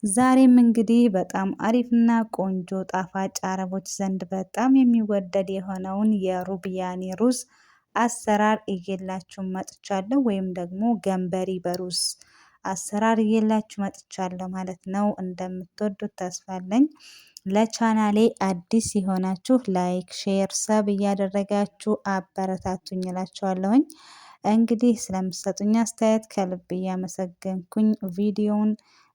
ዛሬም እንግዲህ በጣም አሪፍና ቆንጆ ጣፋጭ አረቦች ዘንድ በጣም የሚወደድ የሆነውን የሩብያኒ ሩዝ አሰራር እየላችሁ መጥቻለሁ። ወይም ደግሞ ገንበሪ በሩዝ አሰራር እየላችሁ መጥቻለሁ ማለት ነው። እንደምትወዱት ተስፋ አለኝ። ለቻናሌ አዲስ የሆናችሁ ላይክ፣ ሼር፣ ሰብ እያደረጋችሁ አበረታቱኝ እላችኋለሁኝ። እንግዲህ ስለምትሰጡኝ አስተያየት ከልብ እያመሰገንኩኝ ቪዲዮውን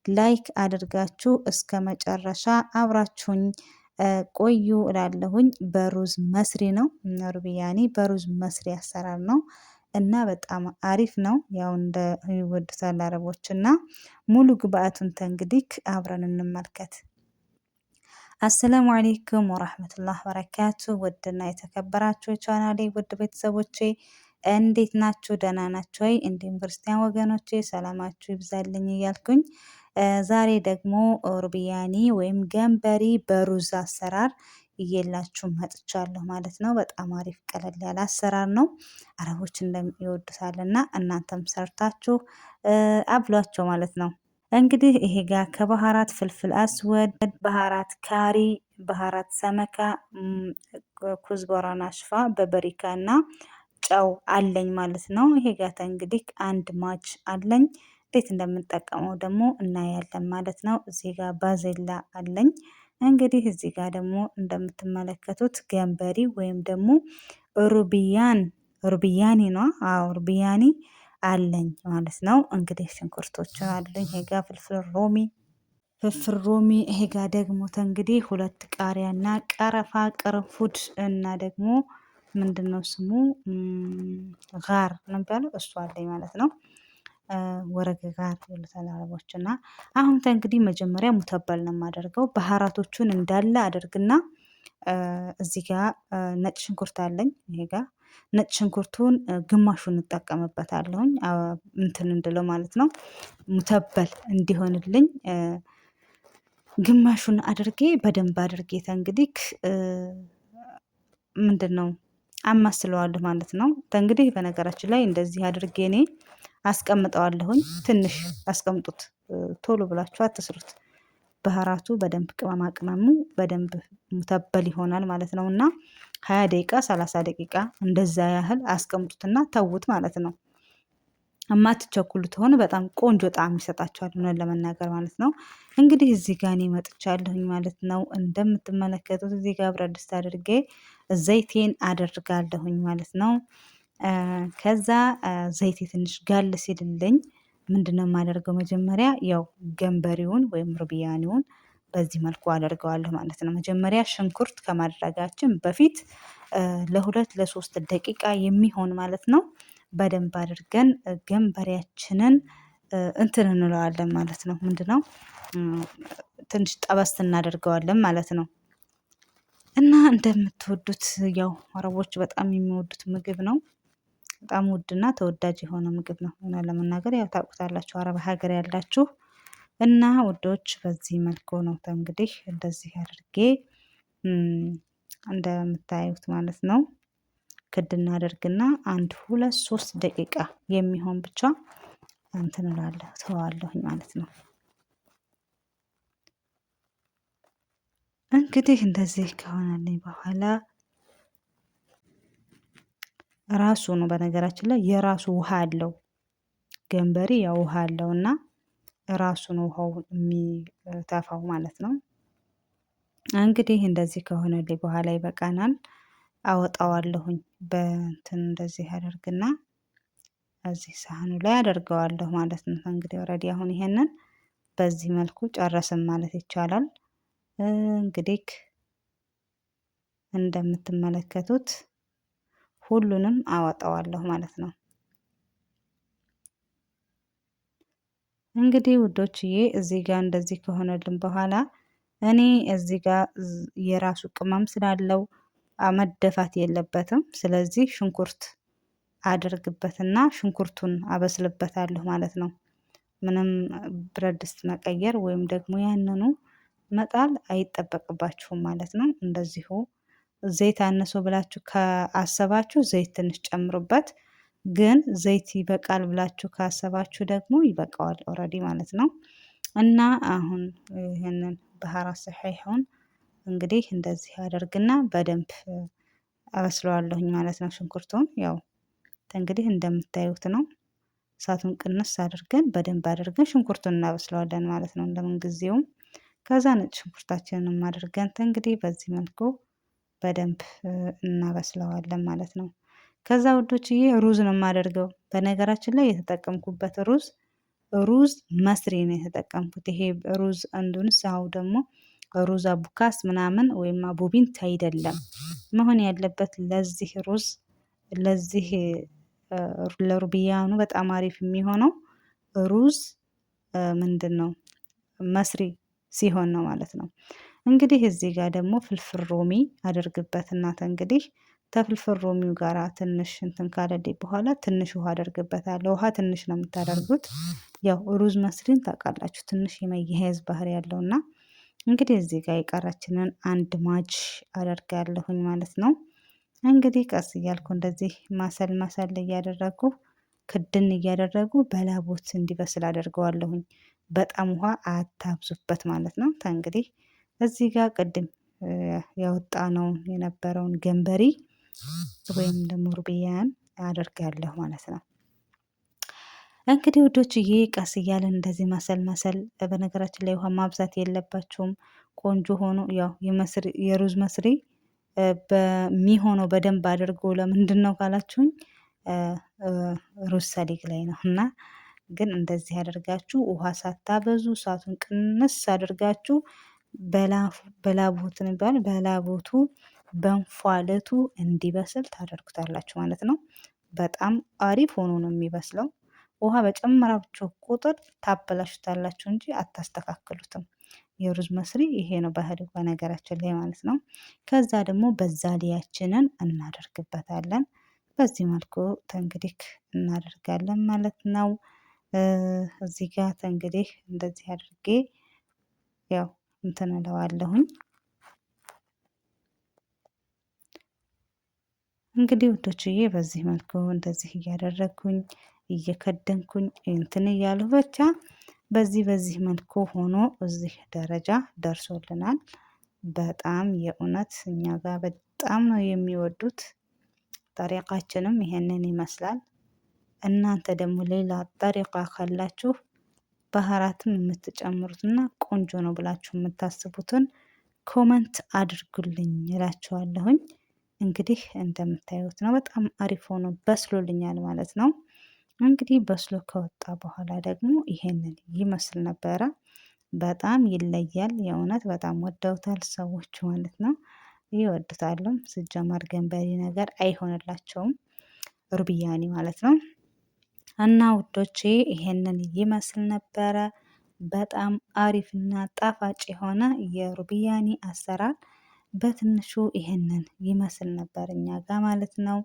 ላይክ አድርጋችሁ እስከ መጨረሻ አብራችሁኝ ቆዩ እላለሁኝ። በሩዝ መስሪ ነው ሩብያኒ በሩዝ መስሪ አሰራር ነው እና በጣም አሪፍ ነው። ያው እንደ ይወዱታል አረቦች እና ሙሉ ግብአቱን እንግዲህ አብረን እንመልከት። አሰላሙ አሌይኩም ወራህመቱላህ በረካቱ። ውድና የተከበራችሁ የቻናሌ ውድ ቤተሰቦቼ እንዴት ናችሁ? ደህና ናችሁ ወይ? እንዲሁም ክርስቲያን ወገኖቼ ሰላማችሁ ይብዛልኝ እያልኩኝ ዛሬ ደግሞ ሩብያኒ ወይም ገንበሪ በሩዝ አሰራር እየላችሁ መጥቻለሁ ማለት ነው። በጣም አሪፍ ቀለል ያለ አሰራር ነው። አረቦች እንደሚወዱታልና እናንተም ሰርታችሁ አብሏቸው ማለት ነው። እንግዲህ ይሄ ጋር ከባህራት ፍልፍል አስወድ፣ ባህራት ካሪ፣ ባህራት ሰመካ፣ ኩዝበራ ናሽፋ፣ በበሪካ እና ጨው አለኝ ማለት ነው። ይሄ ጋር እንግዲህ አንድ ማች አለኝ። እንዴት እንደምንጠቀመው ደግሞ እናያለን ማለት ነው። እዚህ ጋር ባዜላ አለኝ። እንግዲህ እዚህ ጋር ደግሞ እንደምትመለከቱት ገንበሪ ወይም ደግሞ ሩብያኒ ነው። አዎ ሩብያኒ አለኝ ማለት ነው። እንግዲህ ሽንኩርቶችን አለኝ። ይሄ ጋር ፍልፍል ሮሚ ይሄ ጋር ደግሞ እንግዲህ ሁለት ቃሪያና ቀረፋ፣ ቅርንፉድ እና ደግሞ ምንድነው ስሙ ጋር ነው የሚባለው እሱ አለኝ ማለት ነው። ወረቀ ጋር ይሉታል አረቦች። እና አሁን እንግዲህ መጀመሪያ ሙተበል ነው የማደርገው። ባህራቶቹን እንዳለ አደርግና እዚህ ጋር ነጭ ሽንኩርት አለኝ። ይሄ ጋር ነጭ ሽንኩርቱን ግማሹን እጠቀምበታለሁኝ እንትን እንድለው ማለት ነው። ሙተበል እንዲሆንልኝ ግማሹን አድርጌ በደንብ አድርጌ እንግዲህ ምንድነው አማስለዋለሁ ማለት ነው። እንግዲህ በነገራችን ላይ እንደዚህ አድርጌ እኔ አስቀምጠዋለሁኝ። ትንሽ አስቀምጡት፣ ቶሎ ብላችሁ አትስሩት። ባህራቱ በደንብ ቅመማ ቅመሙ በደንብ ሙተበል ይሆናል ማለት ነው። እና 20 ደቂቃ 30 ደቂቃ እንደዛ ያህል አስቀምጡትና ተዉት ማለት ነው። የማትቸኩሉት ሆነ በጣም ቆንጆ ጣዕም ይሰጣችኋል ሆነን ለመናገር ማለት ነው። እንግዲህ እዚህ ጋር እኔ መጥቻለሁኝ ማለት ነው። እንደምትመለከቱት እዚህ ጋር ብረት ድስት አድርጌ ዘይቴን አደርጋለሁኝ ማለት ነው። ከዛ ዘይቴ ትንሽ ጋል ሲልልኝ ምንድነው የማደርገው? መጀመሪያ ያው ገንበሪውን ወይም ሩብያኒውን በዚህ መልኩ አደርገዋለሁ ማለት ነው። መጀመሪያ ሽንኩርት ከማድረጋችን በፊት ለ2 ለ3 ደቂቃ የሚሆን ማለት ነው በደንብ አድርገን ገንበሪያችንን እንትን እንለዋለን ማለት ነው። ምንድነው ትንሽ ጠበስ እናደርገዋለን ማለት ነው። እና እንደምትወዱት ያው አረቦች በጣም የሚወዱት ምግብ ነው። በጣም ውድና ተወዳጅ የሆነ ምግብ ነው። እና ለመናገር ያው ታውቁታላችሁ አረብ ሀገር ያላችሁ እና ውዶች በዚህ መልኩ ነው እንግዲህ እንደዚህ አድርጌ እንደምታዩት ማለት ነው። ክድ እናደርግና 1 2 3 ደቂቃ የሚሆን ብቻ እንትን እላለሁ ተዋለሁኝ ማለት ነው። እንግዲህ እንደዚህ ከሆነልኝ በኋላ ራሱ ነው በነገራችን ላይ የራሱ ውሃ አለው። ገንበሪ ያው ውሃ አለውና ራሱ ነው ውሃው የሚተፋው ማለት ነው። እንግዲህ እንደዚህ ከሆነልኝ በኋላ ይበቃናል። አወጣዋለሁኝ በእንትን እንደዚህ አደርግና እዚህ ሳህኑ ላይ አደርገዋለሁ ማለት ነው። እንግዲህ ኦልሬዲ አሁን ይሄንን በዚህ መልኩ ጨረስን ማለት ይቻላል። እንግዲህ እንደምትመለከቱት ሁሉንም አወጣዋለሁ ማለት ነው። እንግዲህ ውዶችዬ እዚህ ጋር እንደዚህ ከሆነልን በኋላ እኔ እዚህ ጋር የራሱ ቅመም ስላለው መደፋት የለበትም። ስለዚህ ሽንኩርት አድርግበትና ሽንኩርቱን አበስልበታለሁ ማለት ነው። ምንም ብረት ድስት መቀየር ወይም ደግሞ ያንኑ መጣል አይጠበቅባችሁም ማለት ነው። እንደዚሁ ዘይት አነሰው ብላችሁ ካሰባችሁ ዘይት ትንሽ ጨምሩበት። ግን ዘይት ይበቃል ብላችሁ ካሰባችሁ ደግሞ ይበቃዋል ኦልሬዲ ማለት ነው። እና አሁን ይህንን ባህራት ሰሒሑን እንግዲህ እንደዚህ አደርግና በደንብ አበስለዋለሁኝ ማለት ነው። ሽንኩርቱን ያው እንግዲህ እንደምታዩት ነው። እሳቱን ቅንስ አድርገን በደንብ አድርገን ሽንኩርቱን እናበስለዋለን ማለት ነው እንደምን ጊዜውም። ከዛ ነጭ ሽንኩርታችንንም አድርገን እንግዲህ በዚህ መልኩ በደንብ እናበስለዋለን ማለት ነው። ከዛ ውዶችዬ ሩዝ ነው የማደርገው። በነገራችን ላይ የተጠቀምኩበት ሩዝ መስሪ ነው የተጠቀምኩት። ይሄ ሩዝ አንዱንስ አው ደግሞ ሩዝ አቡካስ ምናምን ወይም አቡቢንት አይደለም መሆን ያለበት ለዚህ ለሩብያኑ በጣም አሪፍ የሚሆነው ሩዝ ምንድነው መስሪ ሲሆን ነው ማለት ነው። እንግዲህ እዚህ ጋር ደግሞ ፍልፍል ሮሚ አደርግበትና እንግዲህ ተፍልፍል ሮሚው ጋራ ትንሽ እንትን ካለልኝ በኋላ ትንሽ ውሃ አደርግበታለሁ። ውሃ ትንሽ ነው የምታደርጉት። ያው ሩዝ መስሪን ታውቃላችሁ ትንሽ የመያያዝ ባህሪ ያለውና እንግዲህ እዚህ ጋር የቀረችንን አንድ ማጅ አደርጋለሁኝ ማለት ነው። እንግዲህ ቀስ እያልኩ እንደዚህ ማሰል እያደረጉ ክድን እያደረጉ በላቦት እንዲበስል አደርገዋለሁኝ። በጣም ውሃ አታብዙበት ማለት ነው። እንግዲህ እዚህ ጋር ቅድም ያወጣነውን የነበረውን ገንበሪ ወይም ደግሞ ሩብያን አደርጋለሁ ማለት ነው። እንግዲህ ውዶችዬ ቀስ እያለን እንደዚህ ማሰል በነገራችን ላይ ውሃ ማብዛት የለባቸውም። ቆንጆ ሆኖ ያው የሩዝ መስሪ በሚሆነው በደንብ አድርጎ ለምንድነው ካላችሁኝ ሩዝ ሰሊግ ላይ ነው እና ግን እንደዚህ አድርጋችሁ ውሃ ሳታበዙ እሳቱን ቅንስ አድርጋችሁ በላቦቱ በእንፋሎቱ እንዲበስል ታደርጉታላችሁ ማለት ነው። በጣም አሪፍ ሆኖ ነው የሚበስለው። ውሃ በጨመራችሁ ቁጥር ታበላሹታላችሁ እንጂ አታስተካክሉትም። የሩዝ መስሪ ይሄ ነው ባህሪው በነገራችን ላይ ማለት ነው። ከዛ ደግሞ በዛሊያችንን እናደርግበታለን። በዚህ መልኩ እንግዲህ እናደርጋለን ማለት ነው። እዚህ ጋር እንግዲህ እንደዚህ አድርጌ ያው እንትን እለዋለሁኝ። እንግዲህ ውዶችዬ በዚህ መልኩ እንደዚህ እያደረግኩኝ እየከደንኩኝ እንትን እያልሁ ብቻ በዚህ መልኩ ሆኖ እዚህ ደረጃ ደርሶልናል። በጣም የእውነት እኛ ጋር በጣም ነው የሚወዱት። ጠሪቃችንም ይሄንን ይመስላል። እናንተ ደግሞ ሌላ ጠሪቃ ካላችሁ ባህራትም የምትጨምሩትና ቆንጆ ነው ብላችሁ የምታስቡትን ኮመንት አድርጉልኝ እላችኋለሁኝ። እንግዲህ እንደምታዩት ነው በጣም አሪፍ ሆኖ በስሎልኛል ማለት ነው። እንግዲህ በስሎ ከወጣ በኋላ ደግሞ ይሄንን ይመስል ነበረ። በጣም ይለያል የእውነት በጣም ወደውታል ሰዎች ማለት ነው። ይወዱታልም ሲጀመር ገንበሪ ነገር አይሆንላቸውም ሩብያኒ ማለት ነው። እና ውዶቼ ይሄንን ይመስል ነበረ። በጣም አሪፍና ጣፋጭ የሆነ የሩብያኒ አሰራር በትንሹ ይሄንን ይመስል ነበር እኛ ጋር ማለት ነው።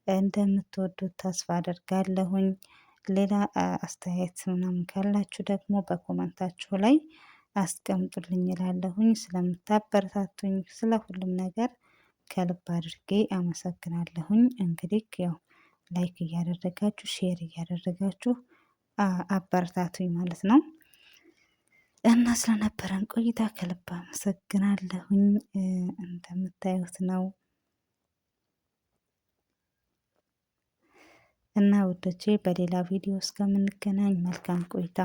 እንደምትወዱት ተስፋ አደርጋለሁኝ። ሌላ አስተያየት ምናምን ካላችሁ ደግሞ በኮመንታችሁ ላይ አስቀምጡልኝ እላለሁኝ። ስለምታበረታቱኝ ስለ ሁሉም ነገር ከልብ አድርጌ አመሰግናለሁኝ። እንግዲህ ያው ላይክ እያደረጋችሁ ሼር እያደረጋችሁ አበረታቱኝ ማለት ነው። እና ስለነበረን ቆይታ ከልብ አመሰግናለሁኝ። እንደምታዩት ነው እና ውዶቼ በሌላ ቪዲዮ እስከምንገናኝ መልካም ቆይታ